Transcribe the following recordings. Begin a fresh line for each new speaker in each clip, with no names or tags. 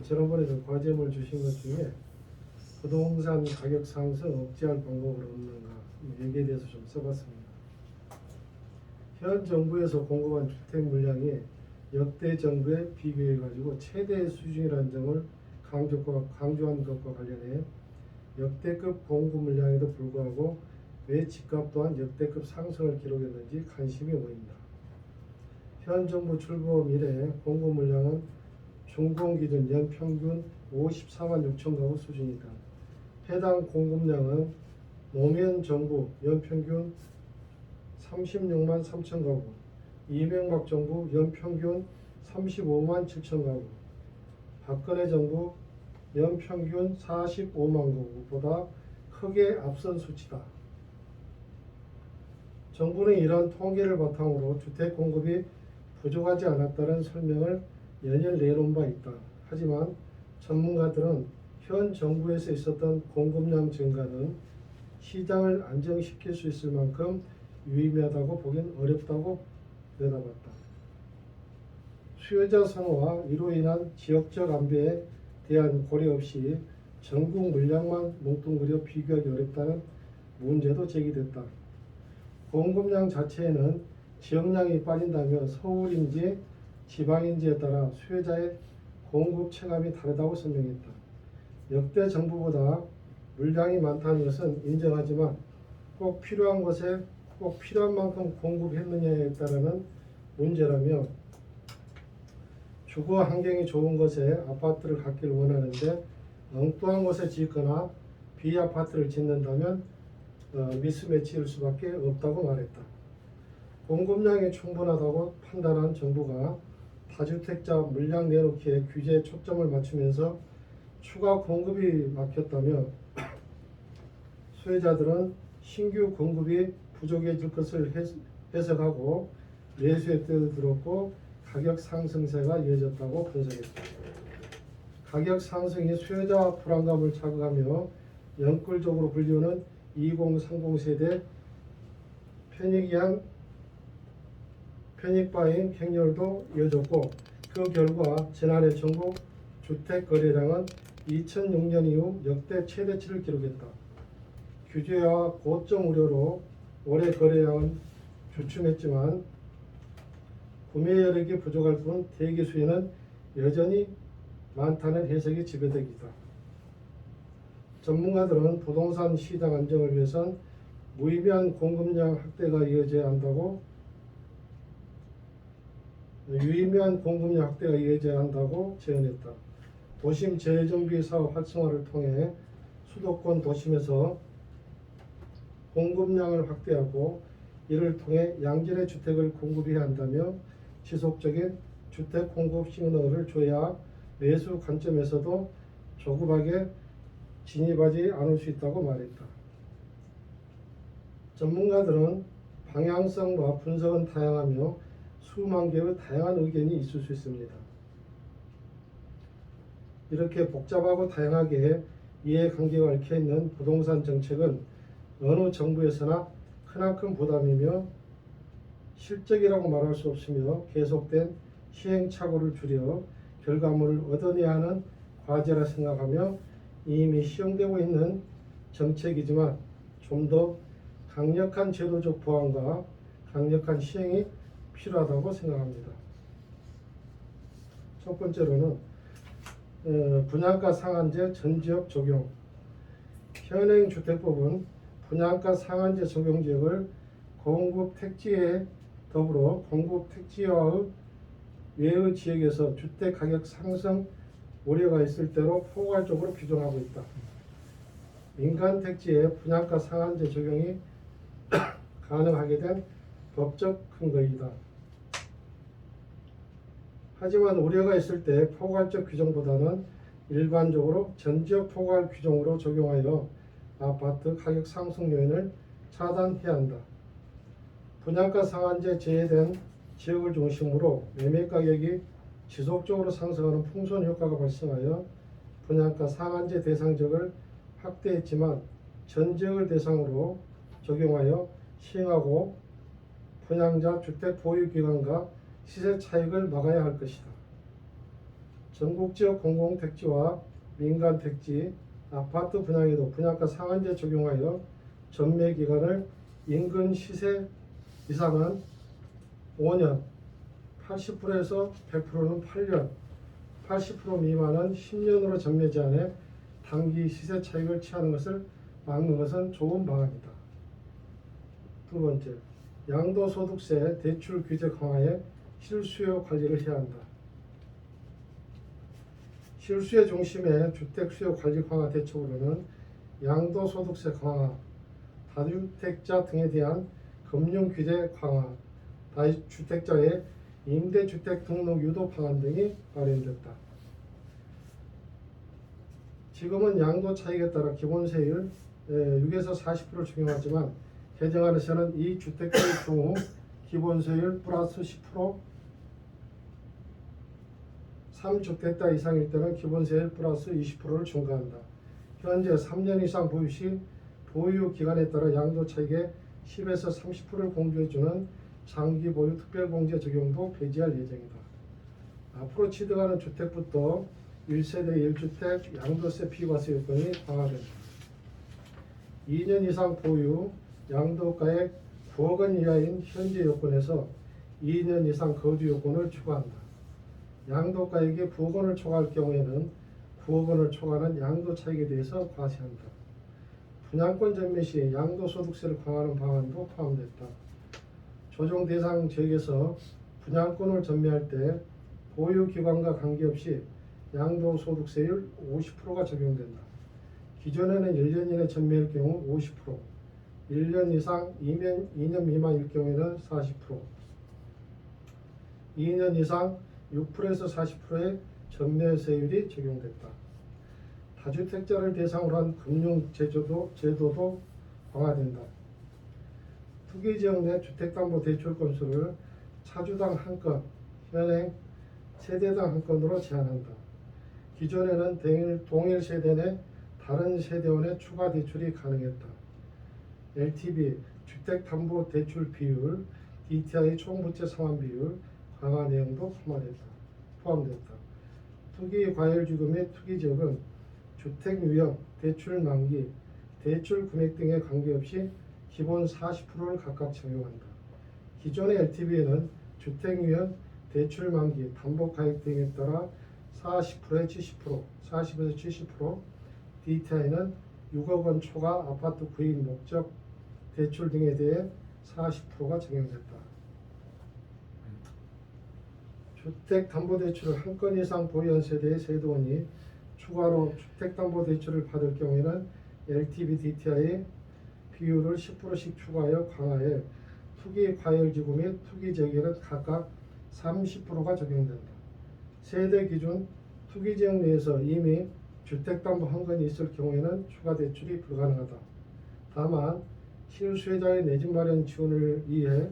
지난번에 그 과제물 주신 것 중에 부동산 가격 상승 억제할 방법을 없는가 여기에 대해서 좀 써봤습니다. 현 정부에서 공급한 주택 물량이 역대 정부에 비교해 가지고 최대 수준이라는 점을 강조한 것과 관련해 역대급 공급 물량에도 불구하고 왜 집값 또한 역대급 상승을 기록했는지 관심이 모인다. 현 정부 출범 이래 공급 물량은 준공 기준 연평균 54만 6천 가구 수준이다. 해당 공급량은 노무현 정부 연평균 36만 3천 가구, 이명박 정부 연평균 35만 7천 가구, 박근혜 정부 연평균 45만 가구보다 크게 앞선 수치다. 정부는 이러한 통계를 바탕으로 주택 공급이 부족하지 않았다는 설명을 연일 내놓은 바 있다. 하지만 전문가들은 현 정부에서 있었던 공급량 증가는 시장을 안정시킬 수 있을 만큼 유의미하다고 보긴 어렵다고 내다봤다. 수요자 선호와 이로 인한 지역적 안배에 대한 고려 없이 전국 물량만 뭉뚱그려 비교하기 어렵다는 문제도 제기됐다. 공급량 자체에는 지역량이 빠진다며 서울인지 지방인지에 따라 수요자의 공급 체감이 다르다고 설명했다. 역대 정부보다 물량이 많다는 것은 인정하지만 꼭 필요한 곳에 꼭 필요한 만큼 공급했느냐에 따르는 문제라며 주거 환경이 좋은 곳에 아파트를 갖기를 원하는데 엉뚱한 곳에 짓거나 비아파트를 짓는다면 미스매치일 수밖에 없다고 말했다. 공급량이 충분하다고 판단한 정부가 다주택자 물량 내놓기에 규제에 초점을 맞추면서 추가 공급이 막혔다며 소유자들은 신규 공급이 부족해질 것을 해석하고 매수에 뛰어들었고 가격 상승세가 이어졌다고 분석했다. 가격 상승이 수요자 불안감을 자극하며 영끌적으로 불리우는 2030 세대 패닉바잉 행렬도 이어졌고 그 결과 지난해 전국 주택 거래량은 2006년 이후 역대 최대치를 기록했다. 규제와 고점 우려로 올해 거래량은 주춤했지만 구매 여력이 부족할 뿐 대기 수요는 여전히 많다는 해석이 지배적이다. 전문가들은 부동산 시장 안정을 위해선 무의미한 공급량 확대가 이어져야 한다고 제언했다. 도심 재정비 사업 활성화를 통해 수도권 도심에서 공급량을 확대하고 이를 통해 양질의 주택을 공급해야 한다며 지속적인 주택 공급 시그널을 줘야 매수 관점에서도 조급하게 진입하지 않을 수 있다고 말했다. 전문가들은 방향성과 분석은 다양하며 수만 개의 다양한 의견이 있을 수 있습니다. 이렇게 복잡하고 다양하게 이해관계가 얽혀있는 부동산 정책은 어느 정부에서나 크나큰 부담이며 실적이라고 말할 수 없으며 계속된 시행착오를 줄여 결과물을 얻어내야 하는 과제라 생각하며 이미 시행되고 있는 정책이지만 좀 더 강력한 제도적 보완과 강력한 시행이 필요하다고 생각합니다. 첫 번째로는 분양가 상한제 전지역 적용. 현행 주택법은 분양가 상한제 적용 지역을 공급 택지에 더불어 공급 택지와의 외의 지역에서 주택 가격 상승 우려가 있을 때로 포괄적으로 규정하고 있다. 민간 택지에 분양가 상한제 적용이 가능하게 된 법적 근거이다. 하지만 우려가 있을 때 포괄적 규정보다는 일반적으로 전지역 포괄 규정으로 적용하여 아파트 가격 상승 요인을 차단해야 한다. 분양가 상한제 제외된 지역을 중심으로 매매 가격이 지속적으로 상승하는 풍선 효과가 발생하여 분양가 상한제 대상 지역을 확대했지만 전 지역을 대상으로 적용하여 시행하고 분양자 주택 보유 기간과 시세 차익을 막아야 할 것이다. 전국지역 공공택지와 민간택지, 아파트 분양에도 분양가 상한제 적용하여 전매 기간을 인근 시세 이상은 5년, 80%에서 100%는 8년, 80% 미만은 10년으로 전매 제한해 단기 시세 차익을 취하는 것을 막는 것은 좋은 방안이다. 두 번째, 양도소득세 대출 규제 강화에 실수요 관리를 해야 한다. 실수요 중심의 주택수요 관리 강화 대책으로는 양도소득세 강화, 다주택자 등에 대한 금융 규제 강화, 다주택자의 임대주택 등록 유도 방안 등이 마련됐다. 지금은 양도 차익에 따라 기본세율 6에서 40%를 적용하지만 개정안에서는 이 주택가의 경우 기본세율 플러스 10%, 3주택자 이상일 때는 기본세율 플러스 20%를 중과한다. 현재 3년 이상 보유 시 보유 기간에 따라 양도 차익의 10에서 30%를 공제해주는 장기 보유 특별공제 적용도 폐지할 예정이다. 앞으로 취득하는 주택부터 1세대 1주택 양도세 비과세 요건이 강화된다. 2년 이상 보유 양도가액 9억 원 이하인 현재 요건에서 2년 이상 거주 요건을 추가한다. 양도가액이 9억 원을 초과할 경우에는 9억 원을 초과하는 양도 차익에 대해서 과세한다. 분양권 전매 시 양도소득세를 강화하는 방안도 포함됐다. 조정 대상 지역에서 분양권을 전매할 때 보유기간과 관계없이 양도소득세율 50%가 적용된다. 기존에는 1년 이내 전매일 경우 50%, 1년 이상 2년 미만일 경우에는 40%, 2년 이상 6%에서 40%의 전매세율이 적용됐다. 다주택자를 대상으로 한 금융제도도 강화된다. 투기지역 내 주택담보대출 건수를 차주당 한 건, 현행 세대당 한 건으로 제한한다. 기존에는 동일 세대 내 다른 세대원의 추가 대출이 가능했다. LTV, 주택담보대출 비율, DTI 총부채 상환 비율 강화 내용도 포함됐다. 투기 과열지구 및 투기지역은 주택 유형, 대출 만기, 대출 금액 등에 관계없이 기본 40%를 각각 적용한다. 기존의 LTV에는 주택 유형, 대출 만기, 담보가액 등에 따라 40%에 70%, 40에서 70%, DTI는 6억 원 초과 아파트 구입 목적 대출 등에 대해 40%가 적용됐다. 주택담보대출을 한 건 이상 보유한 세대의 세대원이 추가로 주택담보대출을 받을 경우에는 LTV, DTI 비율을 10%씩 추가하여 강화해 투기 과열지구 및 투기지역에는 각각 30%가 적용된다. 세대 기준 투기지역 내에서 이미 주택담보 한 건이 있을 경우에는 추가 대출이 불가능하다. 다만 실수요자의 내 집 마련 지원을 위해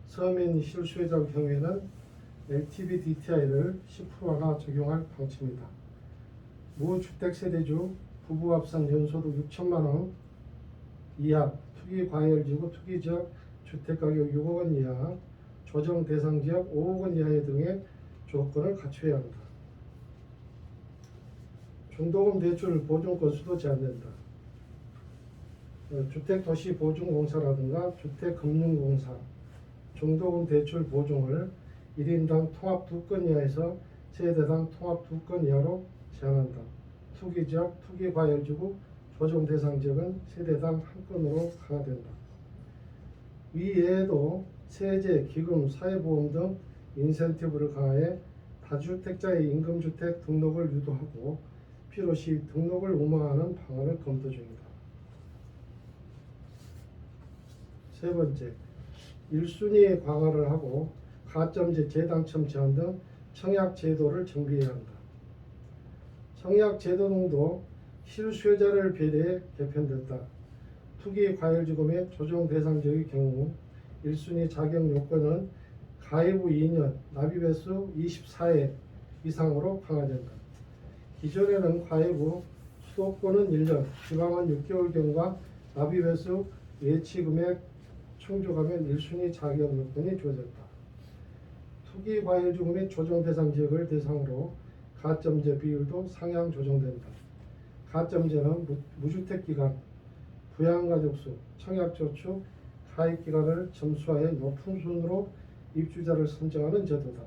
서민 실수요자의 경우에는 LTV, DTI를 10%가 적용할 방침이다. 무주택세대주 부부 합산 연소득 6천만 원 이하, 투기 과열지구 투기지역 주택가격 6억 원 이하, 조정 대상 지역 5억 원 이하의 등의 조건을 갖춰야 한다. 중도금 대출 보증 건수도 제한된다. 주택도시보증공사라든가 주택금융공사, 중도금 대출 보증을 1인당 통합 2건 이하에서 세대당 통합 2건 이하로 제한한다. 투기지역, 투기과열지구, 조정 대상 지역은 세대당 한 건으로 강화된다. 이외에도 세제, 기금, 사회보험 등 인센티브를 강화해 다주택자의 임금주택 등록을 유도하고 필요시 등록을 의무화하는 방안을 검토 중이다. 세 번째, 1순위 강화를 하고 가점제, 재당첨 제한 등 청약제도를 정비해야 한다. 청약제도 등도 실수요자를 배려해 개편됐다. 투기 과열지구 및 조정 대상 지역의 경우 1순위 자격 요건은 가입 후 2년, 납입 횟수 24회 이상으로 강화된다. 기존에는 가입 후 수도권은 1년, 지방은 6개월 경과 납입 횟수, 예치 금액 충족하면 1순위 자격 요건이 주어졌다. 투기 과열지구 및 조정 대상 지역을 대상으로 가점제 비율도 상향 조정된다. 가점제는 무주택 기간, 부양가족 수, 청약저축, 가입기간을 점수하여 높은 순으로 입주자를 선정하는 제도다.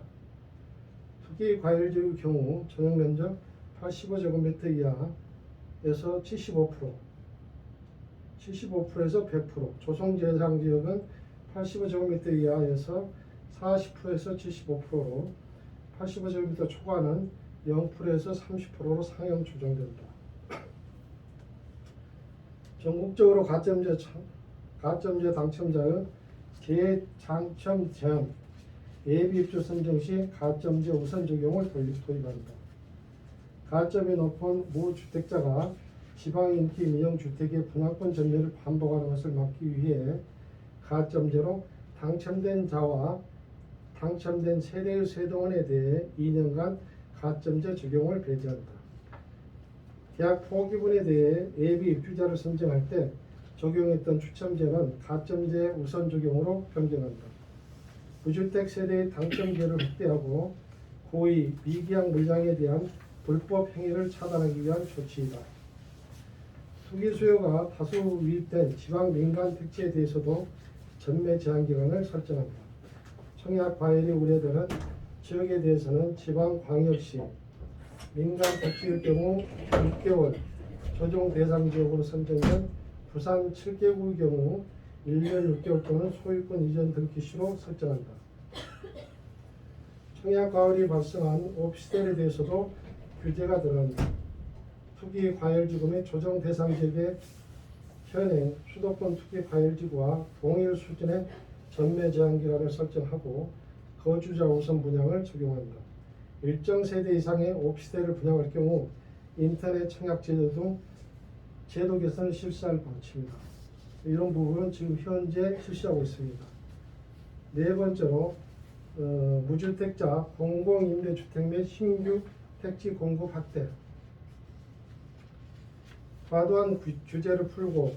특히 과열지의 경우 전용면적 85제곱미터 이하에서 75%에서 100%, 조성대상지역은 85제곱미터 이하에서 40%에서 75%로 85제곱미터 초과는 0%에서 30%로 상향 조정된다. 전국적으로 가점제 당첨자의 재당첨 제한, 예비 입주 선정 시 가점제 우선 적용을 도입한다. 가점이 높은 무주택자가 지방 인기 민영 주택의 분양권 전매를 반복하는 것을 막기 위해 가점제로 당첨된 자와 당첨된 세대의 세동원에 대해 2년간 가점제 적용을 배제한다. 계약 포기분에 대해 예비 입주자를 선정할 때 적용했던 추첨제는 가점제 우선 적용으로 변경한다. 무주택 세대의 당첨제를 확대하고 고의, 미계약 물량에 대한 불법 행위를 차단하기 위한 조치이다. 투기 수요가 다수 유입된 지방 민간 택지에 대해서도 전매 제한 기간을 설정한다. 청약 과열이 우려되는 지역에 대해서는 지방광역시 민간 택지일 경우 6개월, 조정 대상 지역으로 선정된 부산 7개구의 경우 1년 6개월 또는 소유권 이전 등기시로 설정한다. 청약 과열이 발생한 오피스텔에 대해서도 규제가 들어간다. 투기 과열지구 조정 대상 지역의 현행 수도권 투기 과열지구와 동일 수준의 전매 제한 기간을 설정하고 거주자 우선 분양을 적용한다. 일정 세대 이상의 오피스텔을 분양할 경우 인터넷 청약 제도 등 제도 개선을 실시할 방침이다. 이런 부분은 지금 현재 실시하고 있습니다. 네 번째로 무주택자 공공임대주택 및 신규 택지 공급 확대. 과도한 규제를 풀고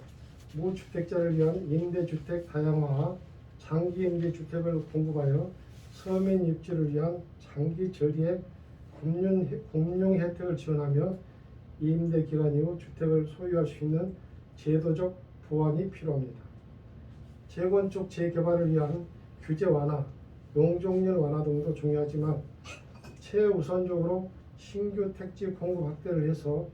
무주택자를 위한 임대주택 다양화, 장기 임대주택을 공급하여 서민 입지를 위한 장기 저리의 금융 혜택을 지원하며 임대 기간 이후 주택을 소유할 수 있는 제도적 보완이 필요합니다. 재건축 재개발을 위한 규제 완화, 용적률 완화 등도 중요하지만 최우선적으로 신규 택지 공급 확대를 해서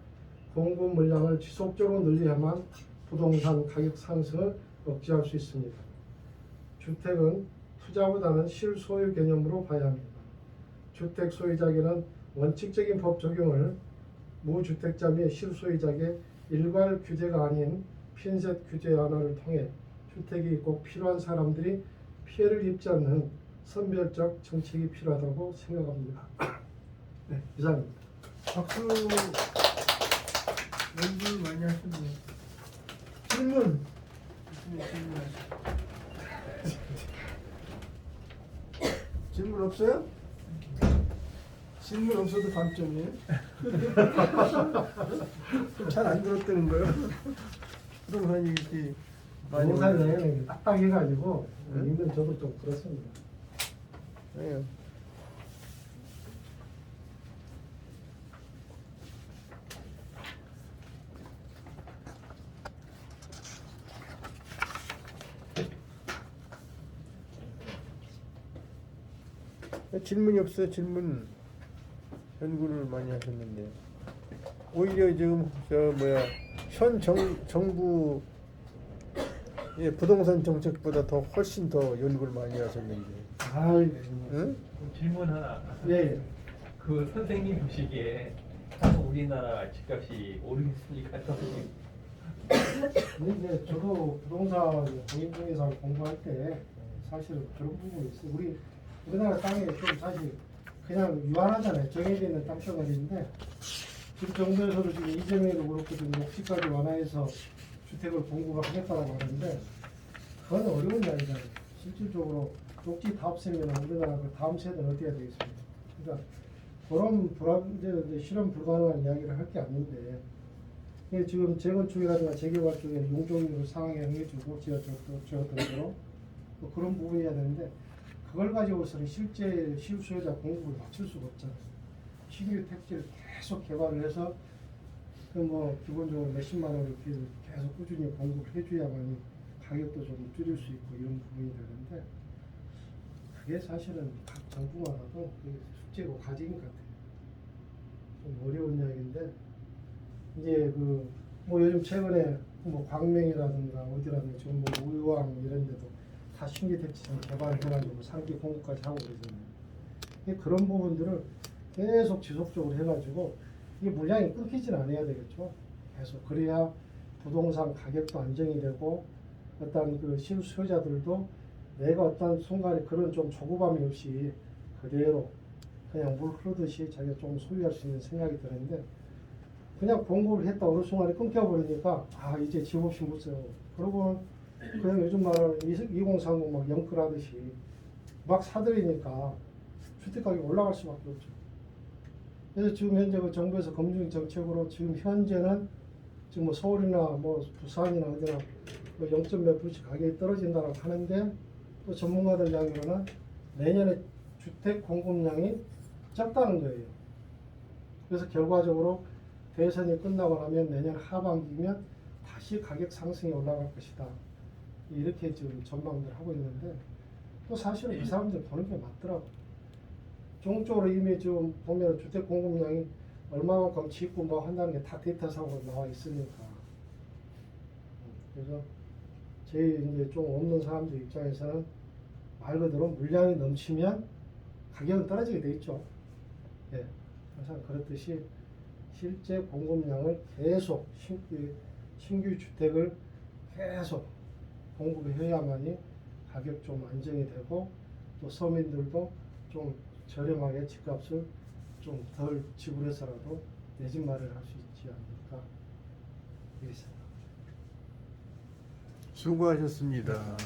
공급 물량을 지속적으로 늘려야만 부동산 가격 상승을 억제할 수 있습니다. 주택은 투자보다는 실소유 개념으로 봐야 합니다. 주택 소유자에게는 원칙적인 법 적용을 무주택자 및 실소유자에게 일괄 규제가 아닌 핀셋 규제 완화를 통해 주택이 꼭 필요한 사람들이 피해를 입지 않는 선별적 정책이 필요하다고 생각합니다. 네, 이상입니다.
박수. 연구 많이 하셨네요. 질문. 질문 없어요? 질문 없어도 반점이에요? 잘 안 들었다는 거예요? 부동산이 이렇게 많이
부동산에 딱딱해가지고
응?
읽는 저도 좀 그렇습니다.
네. 질문이 없어요. 질문 연구를 많이 하셨는데 오히려 지금 현 정부 부동산 정책보다 더 훨씬 더 연구를 많이 하셨는데. 응?
질문 하나.
예.
그 선생님 보시기에 한국 우리나라 집값이 오르겠습니까?
근데 저도 부동산 공인중개사 공부할 때 사실은 그런 부분이 있어요. 우리나라 땅에 좀 사실 그냥 유한하잖아요. 정해져 있는 땅덩어리인데 지금 정부에서도 지금 이재명에도 그렇고 지금 녹지까지 완화해서 주택을 공급을 하겠다고 하는데 그건 어려운 이야기잖아요. 실질적으로 녹지 다 없애면 우리나라 그 다음 세대는 어떻게 해야 되겠습니까? 그러니까 그런 실현 불가능한 이야기를 할 게 아닌데 지금 재건축이라든가 재개발 쪽에 용적률을 상향해주고 지하철도 대로 그런 부분이어야 되는데 그걸 가지고서는 실제 실수요자 공급을 맞출 수가 없잖아요. 신규 택지를 계속 개발을 해서 그 뭐 기본적으로 몇십만 원을 계속 꾸준히 공급을 해줘야만이 가격도 좀 줄일 수 있고 이런 부분이 되는데 그게 사실은 각 정부마다도 그 숙제고 과제인 것 같아요. 좀 어려운 이야기인데 이제 그 뭐 요즘 최근에 뭐 광명이라든가 어디라든가 지금 뭐 의왕 이런 데도 다 신규 택지점 개발을 해가지고 상기 공급까지 하고 그러잖아요. 근데 그런 부분들을 계속 지속적으로 해가지고 이게 물량이 끊기진 않아야 되겠죠. 계속 그래야 부동산 가격도 안정이 되고 어떤 그 실수요자들도 내가 어떤 순간에 그런 좀 조급함이 없이 그대로 그냥 물 흐르듯이 자기가 좀 소유할 수 있는 생각이 드는데 그냥 공급을 했다 어느 순간에 끊겨버리니까 아 이제 집 없이 못 써요. 그러고 그냥 요즘 말하는 2030 막 영끌하듯이 막 사들이니까 주택가격이 올라갈 수밖에 없죠. 그래서 지금 현재 그 정부에서 검증 정책으로 지금 현재는 지금 뭐 서울이나 뭐 부산이나 어디나 뭐 0.몇 %씩 가격이 떨어진다고 하는데 또 전문가들 이야기로는 내년에 주택 공급량이 적다는 거예요. 그래서 결과적으로 대선이 끝나고 나면 내년 하반기면 다시 가격 상승이 올라갈 것이다. 이렇게 지금 전망들 하고 있는데 또 사실은 그 사람들 보는 게 맞더라고. 종적으로 이미 지금 보면 주택 공급량이 얼마만큼 짓고 뭐 한다는 게 다 데이터상으로 나와 있으니까. 그래서 제일 이제 좀 없는 사람들 입장에서는 말 그대로 물량이 넘치면 가격은 떨어지게 돼 있죠. 예. 항상 그렇듯이 실제 공급량을 계속 신규 주택을 계속 공급해야만이 가격 좀 안정이 되고 또 서민들도 좀 저렴하게 집값을 좀 덜 지불해서라도 내 집 마련할 수 있지 않을까 이렇게 생각합니다.
수고하셨습니다.